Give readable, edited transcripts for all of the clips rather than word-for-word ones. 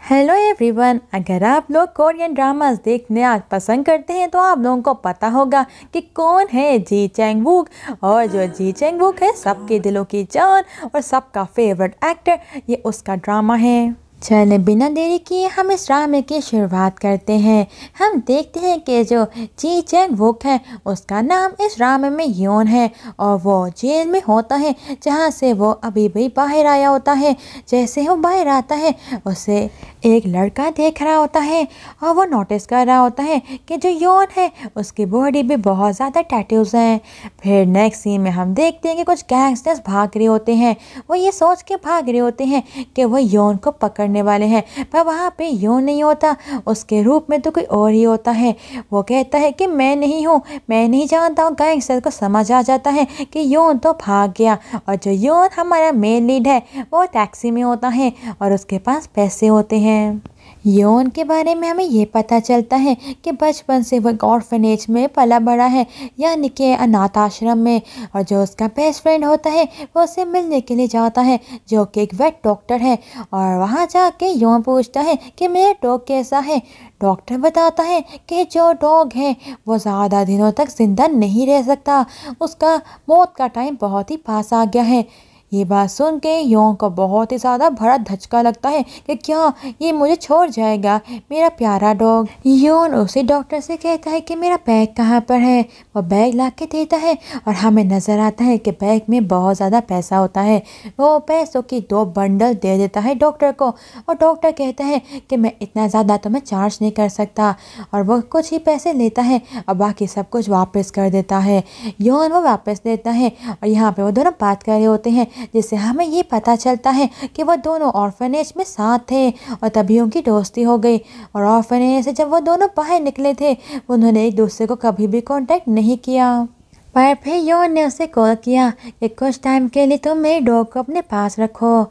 Hello everyone, अगर आप लोग कोरियन ड्रामास देखने आज पसंद करते हैं तो आप लोगों को पता होगा कि कौन है जी चैंग वूक। और जो जी चैंग वूक है सबके दिलों की जान और सबका फेवरेट एक्टर, ये उसका ड्रामा है। चले बिना देरी किए हम इस ड्रामे की शुरुआत करते हैं। हम देखते हैं कि जो जी चैंग वुक है उसका नाम इस ड्रामे में योन है और वो जेल में होता है जहाँ से वो अभी भी बाहर आया होता है। जैसे वो बाहर आता है उसे एक लड़का देख रहा होता है और वो नोटिस कर रहा होता है कि जो योन है उसकी बॉडी भी बहुत ज़्यादा टैटूज हैं। फिर नेक्स्ट सीन में हम देखते हैं कि कुछ गैंगस्टर्स भाग रहे होते हैं। वो ये सोच के भाग रहे होते हैं कि वो योन को पकड़ने वाले हैं, पर वहाँ पे योन नहीं होता, उसके रूप में तो कोई और ही होता है। वो कहता है कि मैं नहीं हूँ, मैं नहीं जानता हूँ। गैंगस्टर को समझ आ जाता है कि योन तो भाग गया। और जो योन हमारा मेन लीड है वो टैक्सी में होता है और उसके पास पैसे होते हैं। योन के बारे में हमें ये पता चलता है कि बचपन से वो ऑर्फनेज में पला बड़ा है, यानी कि अनाथ आश्रम में। और जो उसका बेस्ट फ्रेंड होता है वो उसे मिलने के लिए जाता है, जो कि एक वेट डॉक्टर है। और वहाँ जाके योन पूछता है कि मेरा डॉग कैसा है। डॉक्टर बताता है कि जो डॉग है वो ज़्यादा दिनों तक जिंदा नहीं रह सकता, उसका मौत का टाइम बहुत ही पास आ गया है। ये बात सुन के योन को बहुत ही ज़्यादा बड़ा धचका लगता है कि क्या ये मुझे छोड़ जाएगा, मेरा प्यारा डॉग। योन उसी डॉक्टर से कहता है कि मेरा बैग कहाँ पर है। वो बैग ला के देता है और हमें नज़र आता है कि बैग में बहुत ज़्यादा पैसा होता है। वो पैसों की 2 बंडल दे देता है डॉक्टर को और डॉक्टर कहता है कि मैं इतना ज़्यादा तो मैं चार्ज नहीं कर सकता। और वो कुछ ही पैसे लेता है और बाकी सब कुछ वापस कर देता है। योन वो वापस देता है और यहाँ पे वो दोनों बात कर रहे होते हैं, जिससे हमें ये पता चलता है कि वो दोनों ऑर्फनेज में साथ थे और तभी उनकी दोस्ती हो गई। और ऑर्फनेज से जब वो दोनों बाहर निकले थे उन्होंने एक दूसरे को कभी भी कांटेक्ट नहीं किया। पर फिर योन ने उसे कॉल किया कि कुछ टाइम के लिए तुम मेरे डॉग को अपने पास रखो।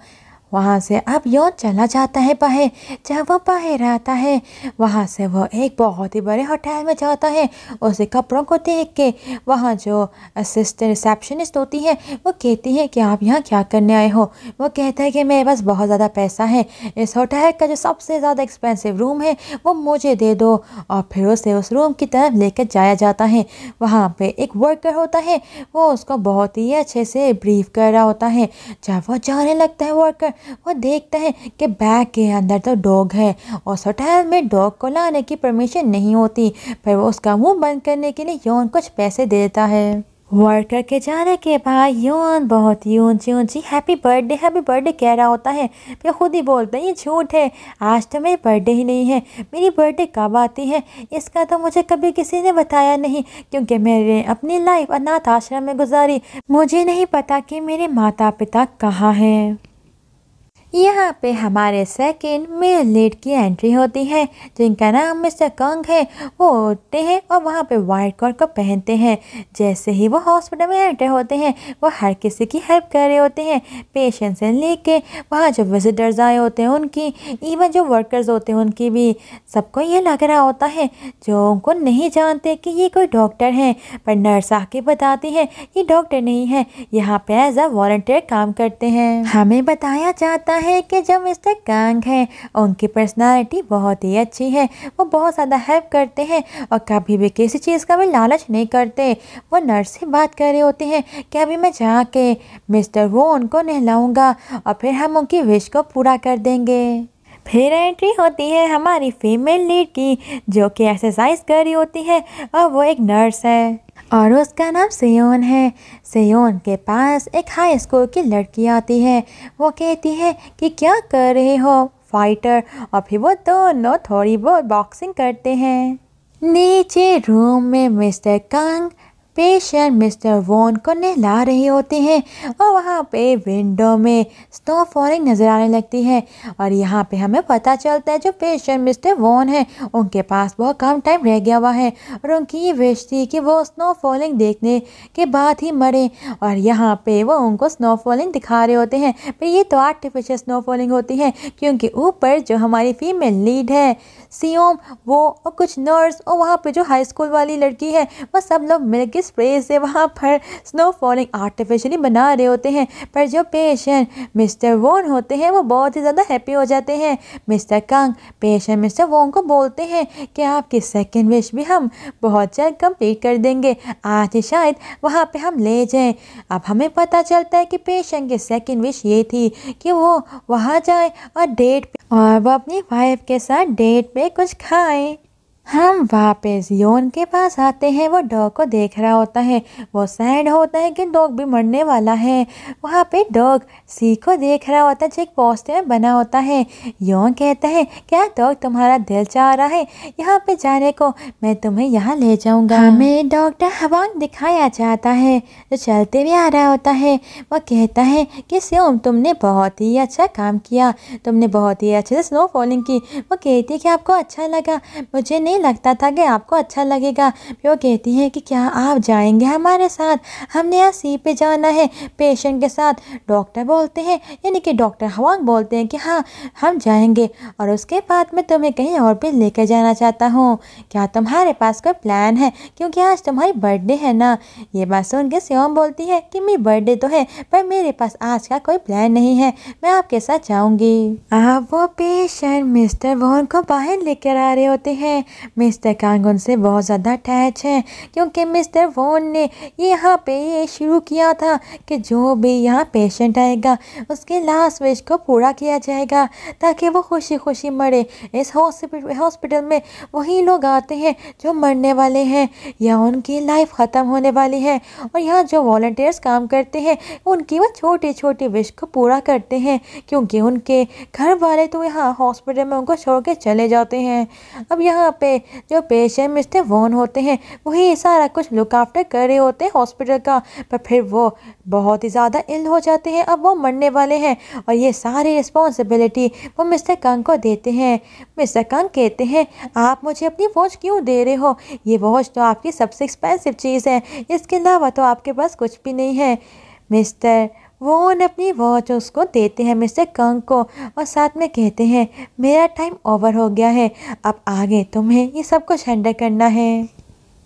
वहाँ से अब योन चला जाता है बाहर। जब वो बाहर आता है वहाँ से वो एक बहुत ही बड़े होटल में जाता है। उसे कपड़ों को देख के वहाँ जो असिस्टेंट रिसेप्शनिस्ट होती है वो कहती है कि आप यहाँ क्या करने आए हो। वो कहता है कि मेरे पास बहुत ज़्यादा पैसा है, इस होटल का जो सबसे ज़्यादा एक्सपेंसिव रूम है वो मुझे दे दो। और फिर उसे उस रूम की तरफ लेकर जाया जाता है। वहाँ पे एक वर्कर होता है, वो उसको बहुत ही अच्छे से ब्रीफ कर रहा होता है। जब वो जाने लगता है वर्कर, वो देखता है कि बैग के अंदर तो डॉग है और उस होटल में डॉग को लाने की परमिशन नहीं होती, पर वो उसका मुंह बंद करने के लिए योन कुछ पैसे देता है। वर्कर के जाने के बाद योन बहुत ही ऊंची ऊंची हैप्पी बर्थडे कह रहा होता है। फिर खुद ही बोलता है ये झूठ है, आज तो मेरी बर्थडे ही नहीं है। मेरी बर्थडे कब आती है इसका तो मुझे कभी किसी ने बताया नहीं, क्योंकि मैंने अपनी लाइफ अनाथ आश्रम में गुजारी। मुझे नहीं पता कि मेरे माता पिता कहाँ हैं। यहाँ पे हमारे सेकंड मेल लीड की एंट्री होती है, जिनका नाम मिस्टर कंग है। वो उठते हैं और वहाँ पे वाइट कोट को पहनते हैं। जैसे ही वो हॉस्पिटल में एंटर होते हैं वो हर किसी की हेल्प कर रहे होते हैं, पेशेंट से लेके वहाँ जो विजिटर्स आए होते हैं उनकी, इवन जो वर्कर्स होते हैं उनकी भी। सबको ये लग रहा होता है, जो उनको नहीं जानते कि ये कोई डॉक्टर हैं, पर नर्स आके बताती है ये डॉक्टर नहीं है, यहाँ पे एज अ वॉलंटियर काम करते हैं। हमें बताया जाता है कि जो मिस्टर कंग है उनकी पर्सनालिटी बहुत ही अच्छी है। वो बहुत ज़्यादा हेल्प करते हैं और कभी भी किसी चीज़ का भी लालच नहीं करते। वो नर्स से बात कर रहे होते हैं कि अभी मैं जाके मिस्टर वोन को नहलाऊंगा और फिर हम उनकी विश को पूरा कर देंगे। फिर एंट्री होती है हमारी फीमेल लीड की, जो कि एक्सरसाइज कर रही होती है और वो एक नर्स है और उसका नाम सेयोन है। सेयोन के पास एक हाई स्कूल की लड़की आती है। वो कहती है कि क्या कर रहे हो फाइटर, और फिर वो दोनों थोड़ी बहुत बॉक्सिंग करते हैं। नीचे रूम में मिस्टर कंग पेशेंट मिस्टर वोन को नहला रही होती हैं और वहाँ पे विंडो में स्नो फॉलिंग नज़र आने लगती है। और यहाँ पे हमें पता चलता है जो पेशेंट मिस्टर वोन है उनके पास बहुत कम टाइम रह गया हुआ है और उनकी ये विश थी कि वो स्नो फॉलिंग देखने के बाद ही मरे। और यहाँ पे वो उनको स्नो फॉलिंग दिखा रहे होते हैं, पर ये तो आर्टिफिशियल स्नो फॉलिंग होती है, क्योंकि ऊपर जो हमारी फीमेल लीड है सीओम वो और कुछ नर्स और वहाँ पे जो हाई स्कूल वाली लड़की है वो सब लोग मिलकर स्प्रे से वहाँ पर स्नो फॉलिंग आर्टिफिशियली बना रहे होते हैं। पर जो पेशेंट मिस्टर वॉन होते हैं वो बहुत ही ज़्यादा हैप्पी हो जाते हैं। Mister Kang patient mister Won को बोलते हैं कि आपकी सेकेंड विश भी हम बहुत जल्द कंप्लीट कर देंगे, आज ही शायद वहाँ पे हम ले जाएं। अब हमें पता चलता है कि पेशेंट की सेकेंड विश ये थी कि वो वहाँ जाए और डेट पे और वो अपनी वाइफ के साथ डेट पे कुछ खाए। हम वापस योन के पास आते हैं। वो डॉग को देख रहा होता है। वो सैड होता है कि डॉग भी मरने वाला है। वहाँ पे डॉग सी को देख रहा होता है जो एक पोस्टर में बना होता है। योन कहता है क्या डॉग तुम्हारा दिल चाह रहा है यहाँ पे जाने को, मैं तुम्हें यहाँ ले जाऊँगा। हमें डॉक्टर हवांग दिखाया जाता है जो चलते हुए आ रहा होता है। वो कहता है कि सियोम तुमने बहुत ही अच्छा काम किया, तुमने बहुत ही अच्छे से स्नो फॉलिंग की। वो कहती है कि आपको अच्छा लगा, मुझे नहीं लगता था कि आपको अच्छा लगेगा। फिर वो कहती है कि क्या आप जाएंगे हमारे साथ, हमने यहाँ सी पे जाना है पेशेंट के साथ। डॉक्टर बोलते हैं यानी कि डॉक्टर हवांग बोलते हैं कि हाँ हम जाएंगे और उसके बाद मैं तुम्हें कहीं और भी लेकर जाना चाहता हूँ। क्या तुम्हारे पास कोई प्लान है क्योंकि आज तुम्हारी बर्थडे है ना। ये बात सुन के सियोम बोलती है कि मेरी बर्थडे तो है पर मेरे पास आज का कोई प्लान नहीं है, मैं आपके साथ जाऊँगी। अब वो पेशेंट मिस्टर वॉन को बाहर लेकर आ रहे होते हैं। मिस्टर कांग उनसे बहुत ज़्यादा अटैच है क्योंकि मिस्टर वॉन ने यहाँ पे ये शुरू किया था कि जो भी यहाँ पेशेंट आएगा उसके लास्ट विश को पूरा किया जाएगा ताकि वो खुशी खुशी मरे। इस हॉस्पिटल में वही लोग आते हैं जो मरने वाले हैं या उनकी लाइफ ख़त्म होने वाली है और यहाँ जो वॉलंटियर्स काम करते हैं उनकी वो छोटी छोटी विश को पूरा करते हैं क्योंकि उनके घर वाले तो यहाँ हॉस्पिटल में उनको छोड़ के चले जाते हैं। अब यहाँ पे जो पेशेंट मिस्टर वॉन होते हैं वही सारा कुछ लुक आफ्टर कर रहे होते हैं हॉस्पिटल का, पर फिर वो बहुत ही ज़्यादा इल हो जाते हैं। अब वो मरने वाले हैं और ये सारी रिस्पॉन्सिबिलिटी वो मिस्टर कंग को देते हैं। मिस्टर कंग कहते हैं आप मुझे अपनी वॉच क्यों दे रहे हो, ये वॉच तो आपकी सबसे एक्सपेंसिव चीज़ है, इसके अलावा तो आपके पास कुछ भी नहीं है। मिस्टर वॉन अपनी वॉच उसको देते हैं मिस्टर कंग को और साथ में कहते हैं मेरा टाइम ओवर हो गया है, अब आगे तुम्हें ये सब कुछ हैंडल करना है।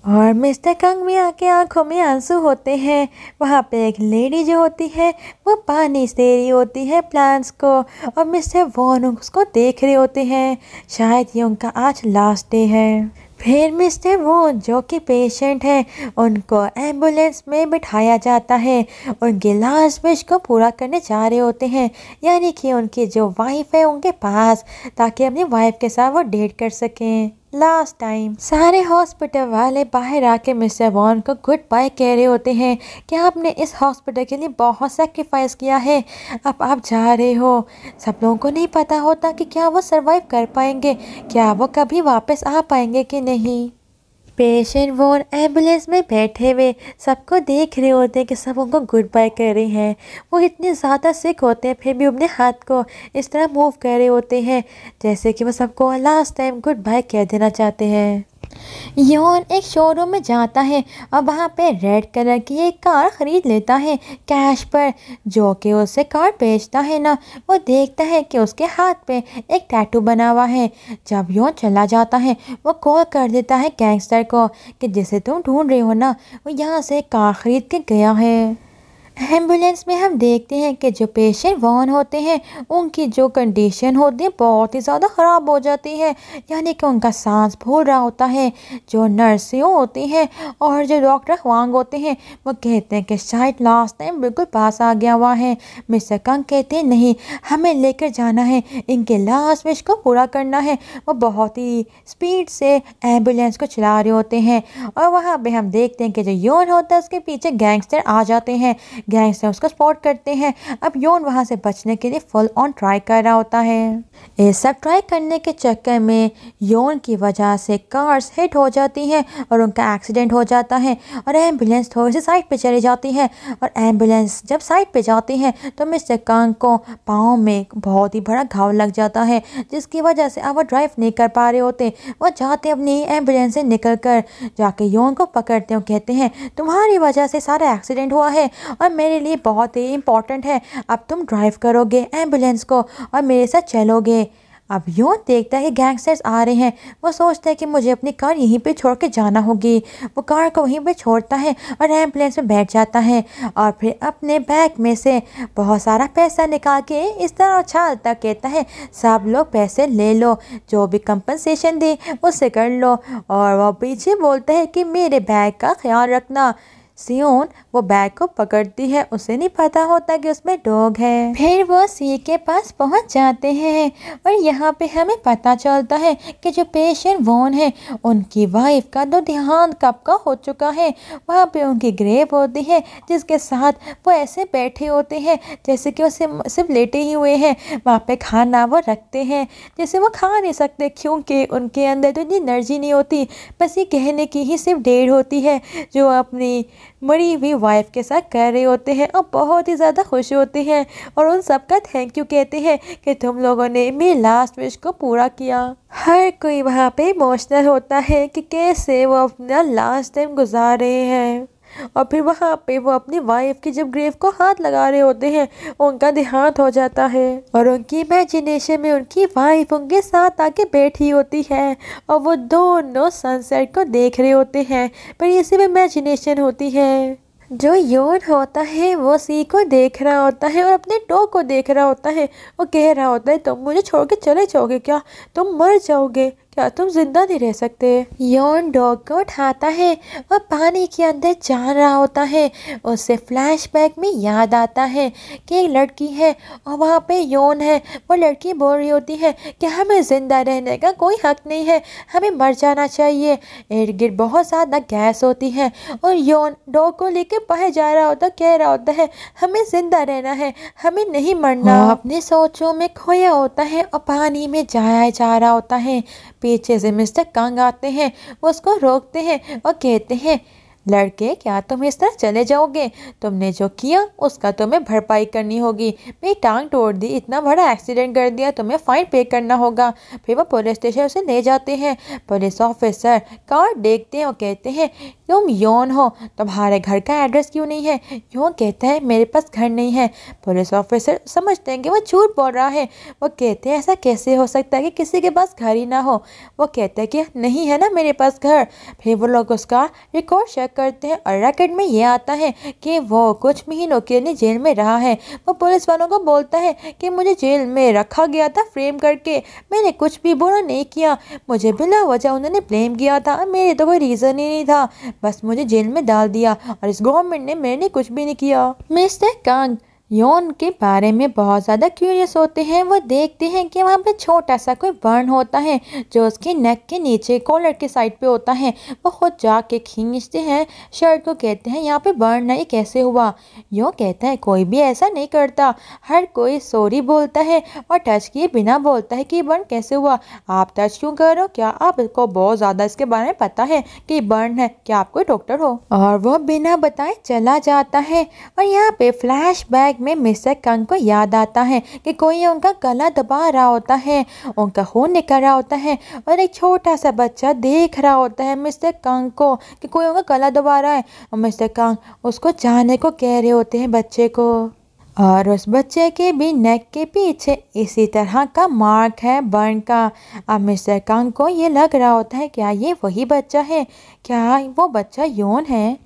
और मिस्टर कंग में आके आंखों में आंसू होते हैं। वहाँ पे एक लेडी जो होती है वो पानी दे रही होती है प्लांट्स को और मिस्टर वॉन उसको देख रहे होते हैं, शायद ये उनका आज लास्ट डे है। फिर मिस्टर वॉन जो कि पेशेंट है उनको एम्बुलेंस में बिठाया जाता है, उनके लास्ट विश को पूरा करने जा रहे होते हैं यानी कि उनकी जो वाइफ है उनके पास, ताकि अपनी वाइफ के साथ वो डेट कर सकें लास्ट टाइम। सारे हॉस्पिटल वाले बाहर आके मिस्टर वॉन को गुड बाय कह रहे होते हैं कि आपने इस हॉस्पिटल के लिए बहुत सेक्रीफाइस किया है, अब आप जा रहे हो। सब लोगों को नहीं पता होता कि क्या वो सरवाइव कर पाएंगे, क्या वो कभी वापस आ पाएंगे कि नहीं। पेशेंट वॉन एम्बुलेंस में बैठे हुए सबको देख रहे होते हैं कि सब उनको गुड बाय कर रहे हैं। वो इतने ज़्यादा सिक होते हैं फिर भी अपने हाथ को इस तरह मूव कर रहे होते हैं जैसे कि वो सबको लास्ट टाइम गुड बाय कह देना चाहते हैं। योन एक शोरूम में जाता है और वहाँ पे रेड कलर की एक कार ख़रीद लेता है कैश पर। जो कि उसे कार बेचता है ना, वो देखता है कि उसके हाथ पे एक टैटू बना हुआ है। जब योन चला जाता है वो कॉल कर देता है गैंगस्टर को कि जिसे तुम ढूंढ रहे हो ना वो यहाँ से कार ख़रीद के गया है। एम्बुलेंस में हम देखते हैं कि जो पेशेंट वॉन होते हैं उनकी जो कंडीशन होती है बहुत ही ज़्यादा ख़राब हो जाती है, यानी कि उनका सांस फूल रहा होता है। जो नर्सें होती हैं और जो डॉक्टर हवांग होते हैं वो कहते हैं कि शायद लास्ट टाइम बिल्कुल पास आ गया हुआ है। मिस्टर कंग कहते हैं नहीं, हमें लेकर जाना है, इनके लास्ट विश को पूरा करना है। वो बहुत ही स्पीड से एम्बुलेंस को चला रहे होते हैं और वहाँ पर हम देखते हैं कि जो योन होता है उसके पीछे गैंगस्टर आ जाते हैं। गैंगस्टर उसको स्पॉट करते हैं। अब योन वहां से बचने के लिए फुल ऑन ट्राई कर रहा होता है। ये सब ट्राई करने के चक्कर में योन की वजह से कार्स हिट हो जाती हैं और उनका एक्सीडेंट हो जाता है और एम्बुलेंस थोड़ी सी साइड पे चली जाती है। और एम्बुलेंस जब साइड पे जाती है तो मिस्टर कांग को पाँव में बहुत ही बड़ा घाव लग जाता है जिसकी वजह से अब वो ड्राइव नहीं कर पा रहे होते। वो जाते अपनी एम्बुलेंस से निकल कर जाके योन को पकड़ते हैं, कहते हैं तुम्हारी वजह से सारा एक्सीडेंट हुआ है और मेरे लिए बहुत ही इम्पॉर्टेंट है, अब तुम ड्राइव करोगे एम्बुलेंस को और मेरे साथ चलोगे। अब यूं देखता है कि गैंगस्टर्स आ रहे हैं। वो सोचता है कि मुझे अपनी कार यहीं पे छोड़ के जाना होगी। वो कार को वहीं पे छोड़ता है और एम्बुलेंस में बैठ जाता है और फिर अपने बैग में से बहुत सारा पैसा निकाल के इस तरह उछालता कहता है, सब लोग पैसे ले लो, जो भी कंपनसेशन दे उससे कर लो। और वो पीछे बोलता है कि मेरे बैग का ख्याल रखना। सियोन वो बैग को पकड़ती है, उसे नहीं पता होता कि उसमें डॉग है। फिर वो सी के पास पहुंच जाते हैं और यहाँ पे हमें पता चलता है कि जो पेशेंट वॉन है उनकी वाइफ का तो देहांत कब का हो चुका है। वहाँ पे उनकी ग्रेव होती है जिसके साथ वो ऐसे बैठे होते हैं जैसे कि वो सिर्फ लेटे ही हुए हैं। वहाँ पे खाना वो रखते हैं जैसे वो खा नहीं सकते क्योंकि उनके अंदर तो इतनी एनर्जी नहीं होती, बस ये कहने की ही सिर्फ देर होती है जो अपनी मरी हुई वाइफ के साथ कर रहे होते हैं और बहुत ही ज़्यादा खुश होते हैं और उन सब का थैंक यू कहते हैं कि तुम लोगों ने मेरी लास्ट विश को पूरा किया। हर कोई वहाँ पे इमोशनल होता है कि कैसे वो अपना लास्ट टाइम गुजार रहे हैं। और फिर वहाँ पे वो अपनी वाइफ की जब ग्रेव को हाथ लगा रहे होते हैं उनका देहांत हो जाता है और उनकी इमेजिनेशन में उनकी वाइफ उनके साथ आके बैठी होती है और वो दोनों सनसेट को देख रहे होते हैं, पर ये सिर्फ इमेजिनेशन होती है। जो योन होता है वो सी को देख रहा होता है और अपने डॉग को देख रहा होता है। वो कह रहा होता है, तुम मुझे छोड़ के चले जाओगे क्या? तुम मर जाओगे क्या? तुम जिंदा नहीं रह सकते। योन डॉग को उठाता है और पानी के अंदर जा रहा होता है। उससे फ्लैशबैक में याद आता है कि एक लड़की है और वहाँ पे योन है। वो लड़की बोल रही होती है कि हमें ज़िंदा रहने का कोई हक नहीं है, हमें मर जाना चाहिए। इर्द गिर्द बहुत ज़्यादा गैस होती है और योन डॉग को लेकर बाहर जा रहा होता, कह रहा होता है हमें ज़िंदा रहना है, हमें नहीं मरना। अपने सोचों में खोया होता है और पानी में जाया जा रहा होता है। पीछे से मिस्टर कांग आते हैं, वो उसको रोकते हैं और कहते हैं, लड़के क्या तुम इस तरह चले जाओगे? तुमने जो किया उसका तुम्हें भरपाई करनी होगी। मेरी टांग तोड़ दी, इतना बड़ा एक्सीडेंट कर दिया, तुम्हें फाइन पे करना होगा। फिर वो पुलिस स्टेशन उसे ले जाते हैं। पुलिस ऑफिसर कार देखते हैं और कहते हैं, तुम योन हो, तुम्हारे घर का एड्रेस क्यों नहीं है? योन कहता है मेरे पास घर नहीं है। पुलिस ऑफिसर समझते हैं कि वो झूठ बोल रहा है। वो कहते हैं ऐसा कैसे हो सकता है कि किसी के पास घर ही ना हो? वो कहते हैं कि नहीं है ना मेरे पास घर। फिर वो लोग उसका रिकॉर्ड चेक करते हैं और रिकॉर्ड में ये आता है कि वो कुछ महीनों के लिए जेल में रहा है। वो पुलिस वालों को बोलता है कि मुझे जेल में रखा गया था फ्रेम करके, मैंने कुछ भी बुरा नहीं किया, मुझे बिना वजह उन्होंने ब्लेम किया था, मेरे तो कोई रीज़न ही नहीं था, बस मुझे जेल में डाल दिया और इस गवर्नमेंट ने मैंने कुछ भी नहीं किया। मिस्टर कांग योन के बारे में बहुत ज़्यादा क्यूरियस होते हैं। वो देखते हैं कि वहाँ पे छोटा सा कोई बर्न होता है जो उसके नेक के नीचे कॉलर के साइड पे होता है। वो खुद जाके खींचते हैं शर्ट को, कहते हैं यहाँ पे बर्न है, ये कैसे हुआ? योन कहता है कोई भी ऐसा नहीं करता, हर कोई सॉरी बोलता है और टच किए बिना बोलता है कि बर्न कैसे हुआ। आप टच क्यों कर रहे हो? क्या आपको बहुत ज़्यादा इसके बारे में पता है कि बर्न है? क्या आप कोई डॉक्टर हो? और वो बिना बताए चला जाता है। और यहाँ पे फ्लैशबैक में मिस्टर कंग को याद आता है कि कोई उनका गला दबा रहा होता है, उनका खून निकल रहा होता है और एक छोटा सा बच्चा देख रहा होता है मिस्टर कंग को कि कोई उनका गला दबा रहा है और मिस्टर कंग उसको जाने को कह रहे होते हैं बच्चे को। और उस बच्चे के भी नेक के पीछे इसी तरह का मार्क है बर्न का। अब मिस्टर कंग को ये लग रहा होता है क्या ये वही बच्चा है? क्या वो बच्चा योन है?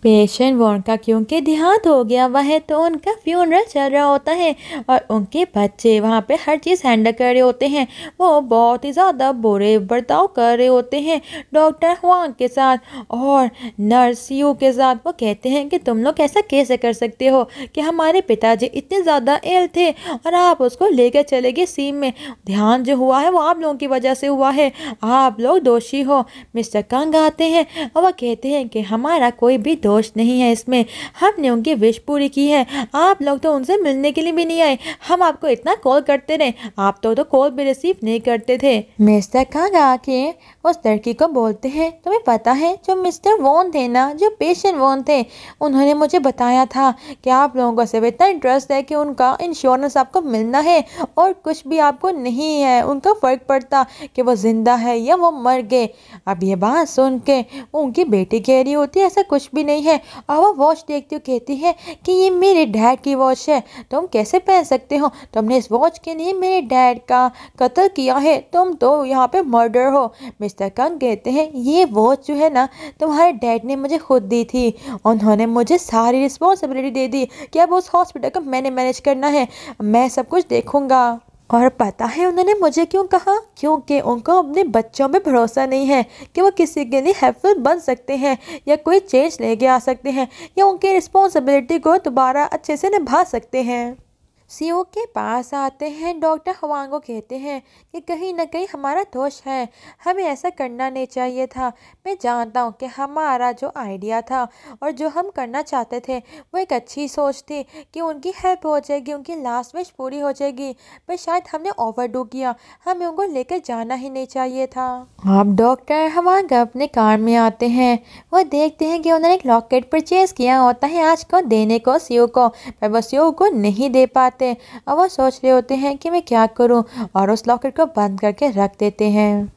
पेशेंट वॉन का क्योंकि देहांत हो गया हुआ है तो उनका फ्यूनरल चल रहा होता है और उनके बच्चे वहाँ पे हर चीज़ हैंडल कर रहे होते हैं। वो बहुत ही ज़्यादा बुरे बर्ताव कर रहे होते हैं डॉक्टर हुआंग के साथ और नर्स यू के साथ। वो कहते हैं कि तुम लोग ऐसा कैसे कर सकते हो कि हमारे पिताजी इतने ज़्यादा इल थे और आप उसको लेकर चले गए सीम में, ध्यान जो हुआ है वो आप लोगों की वजह से हुआ है, आप लोग दोषी हो। मिस्टर कंग आते हैं और वह कहते हैं कि हमारा कोई भी दोष नहीं है इसमें, हमने उनकी विश पूरी की है, आप लोग तो उनसे मिलने के लिए भी नहीं आए, हम आपको इतना कॉल करते रहे, आप तो कॉल भी रिसीव नहीं करते थे। मिस्टर कांग आके उस लड़की को बोलते हैं तुम्हें पता है जो मिस्टर वॉन थे ना, जो पेशेंट वॉन थे, उन्होंने मुझे बताया था कि आप लोगों को सिर्फ इतना इंटरेस्ट है कि उनका इंश्योरेंस आपको मिलना है और कुछ भी आपको नहीं है उनका फ़र्क पड़ता कि वो जिंदा है या वो मर गए। अब ये बात सुन के उनकी बेटी कह रही होती है ऐसा कुछ भी नहीं है और वो वॉच देखती हुई कहती है कि ये मेरे डैड की वॉच है, तुम कैसे पहन सकते हो, तुमने इस वॉच के लिए मेरे डैड का कत्ल किया है, तुम तो यहाँ पे मर्डर हो। मिस्टर कंग कहते हैं ये वॉच जो है ना तुम्हारे डैड ने मुझे खुद दी थी, उन्होंने मुझे सारी रिस्पॉन्सिबिलिटी दे दी कि अब उस हॉस्पिटल को मैंने मैनेज करना है, मैं सब कुछ देखूंगा। और पता है उन्होंने मुझे क्यों कहा, क्योंकि उनको अपने बच्चों पे भरोसा नहीं है कि वो किसी के लिए हेल्पफुल बन सकते हैं या कोई चेंज लेके आ सकते हैं या उनकी रिस्पॉन्सिबिलिटी को दोबारा अच्छे से निभा सकते हैं। सीओ के पास आते हैं डॉक्टर हवांग को कहते हैं कि कहीं ना कहीं हमारा दोष है, हमें ऐसा करना नहीं चाहिए था। मैं जानता हूँ कि हमारा जो आइडिया था और जो हम करना चाहते थे वो एक अच्छी सोच थी कि उनकी हेल्प हो जाएगी, उनकी लास्ट विश पूरी हो जाएगी, पर शायद हमने ओवरडू किया, हमें उनको लेकर जाना ही नहीं चाहिए था। अब डॉक्टर हवांग अपने कार में आते हैं, वो देखते हैं कि उन्होंने एक लॉकेट परचेज किया होता है आज को देने को सीओ को, पर वो सीओ को नहीं दे पाते। अब वो सोच रहे होते हैं कि मैं क्या करूं और उस लॉकेट को बंद करके रख देते हैं।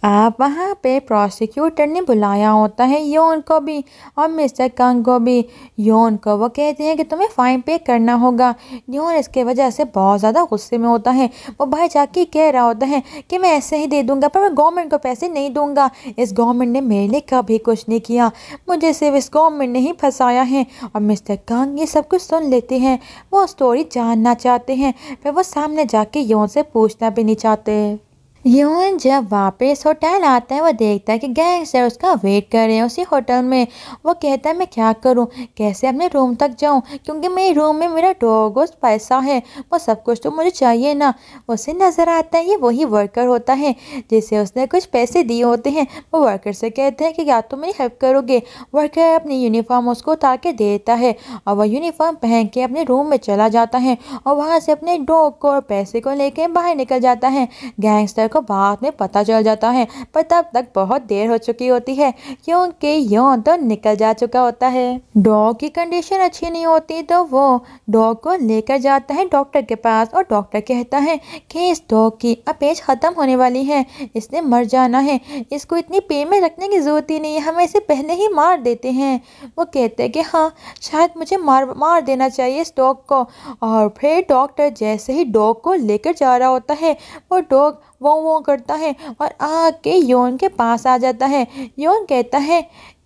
आप वहाँ पे प्रोसिक्यूटर ने बुलाया होता है योन को भी और मिस्टर कंग को भी। योन को वो कहते हैं कि तुम्हें फाइन पे करना होगा। योन इसके वजह से बहुत ज़्यादा गुस्से में होता है, वो बाहर जाके कह रहा होता है कि मैं ऐसे ही दे दूंगा, पर मैं गवर्नमेंट को पैसे नहीं दूंगा, इस गवर्नमेंट ने मेरे लिए कभी कुछ नहीं किया, मुझे सिर्फ इस गवर्नमेंट ने ही फंसाया है। और मिस्टर कंग ये सब कुछ सुन लेते हैं, वो स्टोरी जानना चाहते हैं, पर वो सामने जाके योन से पूछना भी नहीं चाहते। योन जब वापस होटल आता है वो देखता है कि गैंगस्टर उसका वेट कर रहे हैं उसी होटल में। वो कहता है मैं क्या करूं, कैसे अपने रूम तक जाऊं, क्योंकि मेरे रूम में मेरा डॉग पैसा है, वो सब कुछ तो मुझे चाहिए ना। उसे नज़र आता है ये वही वर्कर होता है जिसे उसने कुछ पैसे दिए होते हैं। वो वर्कर से कहते हैं कि क्या तुम मेरी हेल्प करोगे। वर्कर अपनी यूनिफॉर्म उसको उतार के देता है और वह यूनिफॉर्म पहन के अपने रूम में चला जाता है और वहाँ से अपने डॉग को और पैसे को लेकर बाहर निकल जाता है। गैंगस्टर को बाद में पता चल जाता है, पर तब तक बहुत देर हो चुकी होती है क्योंकि योन तो निकल जा चुका होता है। डॉग की कंडीशन अच्छी नहीं होती तो वो डॉग को लेकर जाता है डॉक्टर के पास और डॉक्टर कहता है कि इस डॉग की अब एज खत्म होने वाली है, इसने मर जाना है, इसको इतनी पेन में रखने की जरूरत ही नहीं है, हम इसे पहले ही मार देते हैं। वो कहते हैं कि हाँ शायद मुझे मार देना चाहिए इस डॉग को। और फिर डॉक्टर जैसे ही डॉग को लेकर जा रहा होता है वो डॉग वो करता है और आके योन के पास आ जाता है। योन कहता है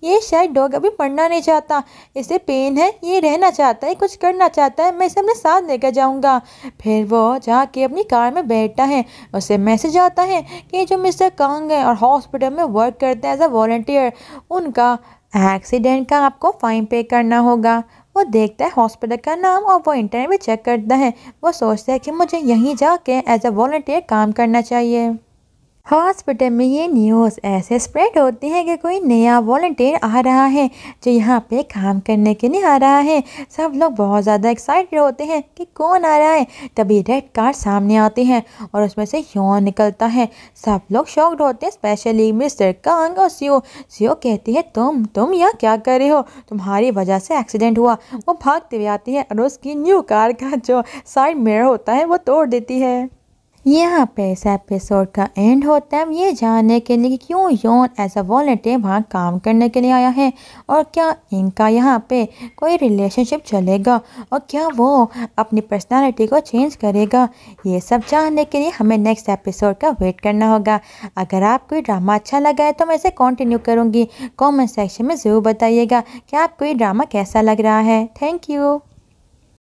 ये शायद डॉग अभी मरना नहीं चाहता, इसे पेन है, ये रहना चाहता है, कुछ करना चाहता है, मैं इसे अपने साथ लेकर जाऊंगा। फिर वो जाके अपनी कार में बैठता है, उसे मैसेज आता है कि जो मिस्टर कांग है और हॉस्पिटल में वर्क करते हैं एज अ वॉलंटियर, उनका एक्सीडेंट का आपको फाइन पे करना होगा। वो देखता है हॉस्पिटल का नाम और वो इंटरनेट में चेक करता है। वो सोचता है कि मुझे यहीं जाके एज अ वॉलंटियर काम करना चाहिए। हॉस्पिटल में ये न्यूज़ ऐसे स्प्रेड होती है कि कोई नया वॉलंटियर आ रहा है जो यहाँ पे काम करने के लिए आ रहा है। सब लोग बहुत ज़्यादा एक्साइटेड होते हैं कि कौन आ रहा है। तभी रेड कार सामने आती है और उसमें से योन निकलता है। सब लोग शॉक्ड होते हैं, स्पेशली मिस्टर कांग और सीओ। सीओ कहती है तुम यहाँ क्या कर रहे हो, तुम्हारी वजह से एक्सीडेंट हुआ। वो भागते हुए आती है और उसकी न्यू कार का जो साइड मिरर होता है वो तोड़ देती है। यहाँ पे इस एपिसोड का एंड होता है ये जानने के लिए कि क्यों योन एज अ वॉलंटियर वहाँ काम करने के लिए आया है और क्या इनका यहाँ पे कोई रिलेशनशिप चलेगा और क्या वो अपनी पर्सनालिटी को चेंज करेगा। ये सब जानने के लिए हमें नेक्स्ट एपिसोड का वेट करना होगा। अगर आपको ड्रामा अच्छा लगा है तो मैं इसे कंटिन्यू करूँगी। कॉमेंट सेक्शन में ज़रूर बताइएगा कि आपको ये ड्रामा कैसा लग रहा है। Thank you.